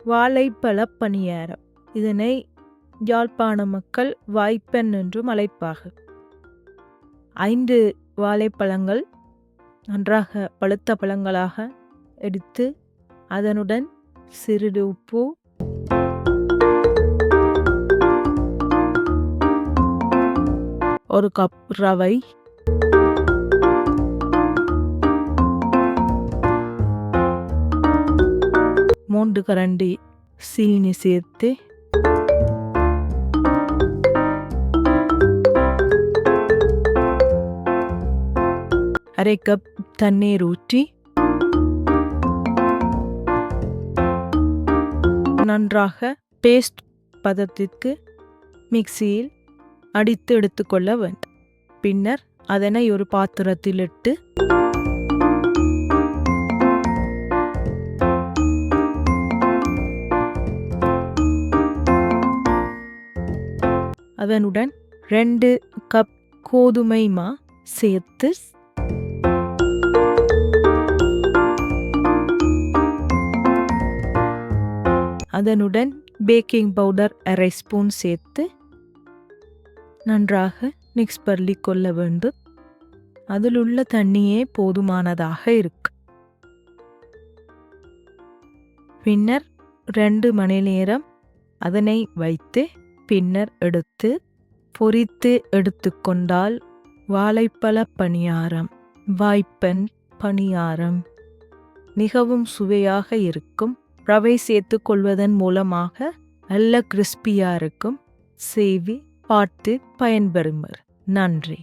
வாழைப்பழ பணியாரம். இதனை யாழ்ப்பாண மக்கள் வாய்ப்பெண் என்றும் அழைப்பார்கள். 5 வாழைப்பழங்கள் நன்றாக பழுத்த பழங்களாக எடுத்து அதனுடன் சிறிது உப்பு, ஒரு கப் ரவை, மூன்று கரண்டி சீனி சேர்த்து அரை கப் தண்ணீர் ஊற்றி நன்றாக பேஸ்ட் பதத்திற்கு மிக்சியில் அடித்து எடுத்துக்கொள்ள வேண்டும். பின்னர் அதனை ஒரு பாத்திரத்தில் இட்டு அதனுடன் 2 கப் கோதுமை மா சேர்த்து அதனுடன் பேக்கிங் பவுடர் அரை ஸ்பூன் சேர்த்து நன்றாக மிக்ஸ் பண்ணி கொள்ள வேண்டும். அதில் உள்ள தண்ணியே போதுமானதாக இருக்கு. பின்னர் 2 மணி நேரம் அதனை வைத்து பின்னர் எடுத்து பொரித்து எடுத்துக்கொண்டால் வாழைப்பழ பணியாரம், வாய்ப்பெண் பணியாரம் மிகவும் சுவையாக இருக்கும். ரவை சேர்த்து கொள்வதன் மூலமாக நல்ல கிறிஸ்பியாக இருக்கும். செய்வி பார்த்து பயன்பெறுவர். நன்றி.